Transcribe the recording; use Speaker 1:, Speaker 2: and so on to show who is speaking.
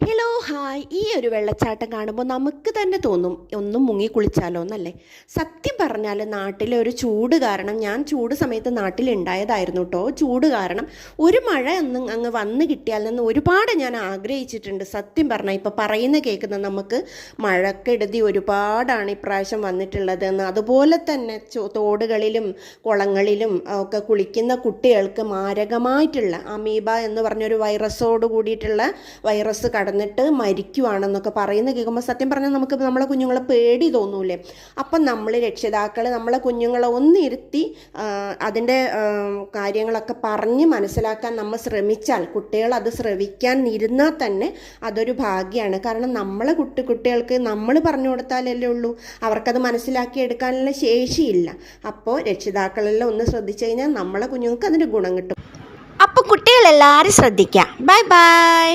Speaker 1: Hello hi. ഈ ഒരു വെള്ളച്ചാട്ടം കാണുമ്പോൾ നമുക്ക് തന്നെ തോന്നും ഒന്നും മുങ്ങി കുളിച്ചാലോ എന്നല്ലേ. സത്യം പറഞ്ഞാൽ നാട്ടിലെ ഒരു ചൂട് കാരണം, ഞാൻ ചൂട് സമയത്ത് നാട്ടിലുണ്ടായതായിരുന്നു കേട്ടോ. ചൂട് കാരണം ഒരു മഴ അങ്ങ് വന്ന് കിട്ടിയാൽ നിന്ന് ഒരുപാട് ഞാൻ ആഗ്രഹിച്ചിട്ടുണ്ട്. സത്യം പറഞ്ഞാൽ ഇപ്പോൾ പറയുന്ന കേൾക്കുന്ന നമുക്ക് മഴക്കെടുതി ഒരുപാടാണ് ഇപ്രാവശ്യം വന്നിട്ടുള്ളത് എന്ന്. അതുപോലെ തന്നെ തോടുകളിലും കുളങ്ങളിലും ഒക്കെ കുളിക്കുന്ന കുട്ടികൾക്ക് മാരകമായിട്ടുള്ള അമീബ എന്ന് പറഞ്ഞൊരു വൈറസോട് കൂടിയിട്ടുള്ള വൈറസ് കടന്നിട്ട് മരിക്കുവാണെന്നൊക്കെ പറയുന്നത് കേൾക്കുമ്പോൾ സത്യം പറഞ്ഞാൽ നമുക്ക് നമ്മളെ കുഞ്ഞുങ്ങളെ പേടി തോന്നൂലേ. അപ്പം നമ്മൾ രക്ഷിതാക്കൾ നമ്മളെ കുഞ്ഞുങ്ങളെ ഒന്നിരുത്തി അതിൻ്റെ കാര്യങ്ങളൊക്കെ പറഞ്ഞ് മനസ്സിലാക്കാൻ നമ്മൾ ശ്രമിച്ചാൽ, കുട്ടികൾ അത് ശ്രവിക്കാൻ ഇരുന്നാൽ തന്നെ അതൊരു ഭാഗ്യമാണ്. കാരണം നമ്മളെ കുട്ടികൾക്ക് നമ്മൾ പറഞ്ഞു കൊടുത്താലല്ലേ ഉള്ളൂ, അവർക്കത് മനസ്സിലാക്കി എടുക്കാനുള്ള ശേഷിയില്ല. അപ്പോൾ രക്ഷിതാക്കളെല്ലാം ഒന്ന് ശ്രദ്ധിച്ചു കഴിഞ്ഞാൽ നമ്മളെ കുഞ്ഞുങ്ങൾക്ക് അതിൻ്റെ ഗുണം കിട്ടും.
Speaker 2: അപ്പോൾ കുട്ടികളെല്ലാവരും ശ്രദ്ധിക്കാം. Bye bye.